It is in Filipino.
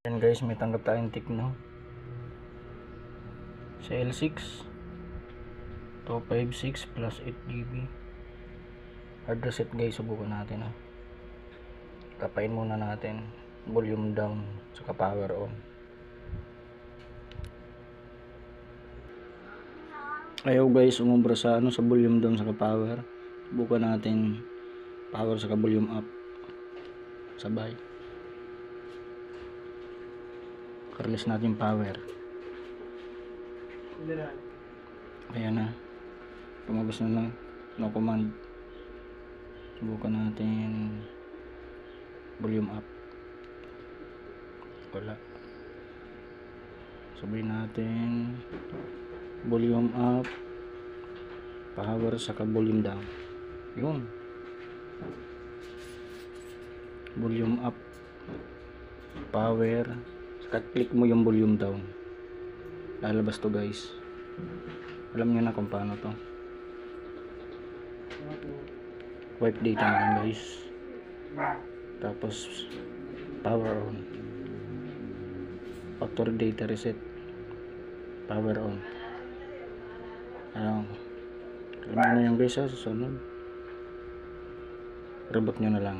Yan guys, may tanggap tayong Tecno sa L6 256 plus 8GB hard reset guys. Subukan natin ha. Kapain muna natin, volume down saka power on. Ayaw guys umumbra sa sa volume down saka power. Subukan natin power saka volume up sabay. Release natin power. Ayan na, lumabas na no command. Subukan natin volume up, wala. Sabay natin volume up, power saka volume down. Yun, volume up, power, saka click mo yung volume down, lalabas to guys. Alam nyo na kung paano to. Wipe data na lang guys, tapos power on, factory data reset, power on. Alam nyo na yung guys ha. Susunod, reboot nyo na lang.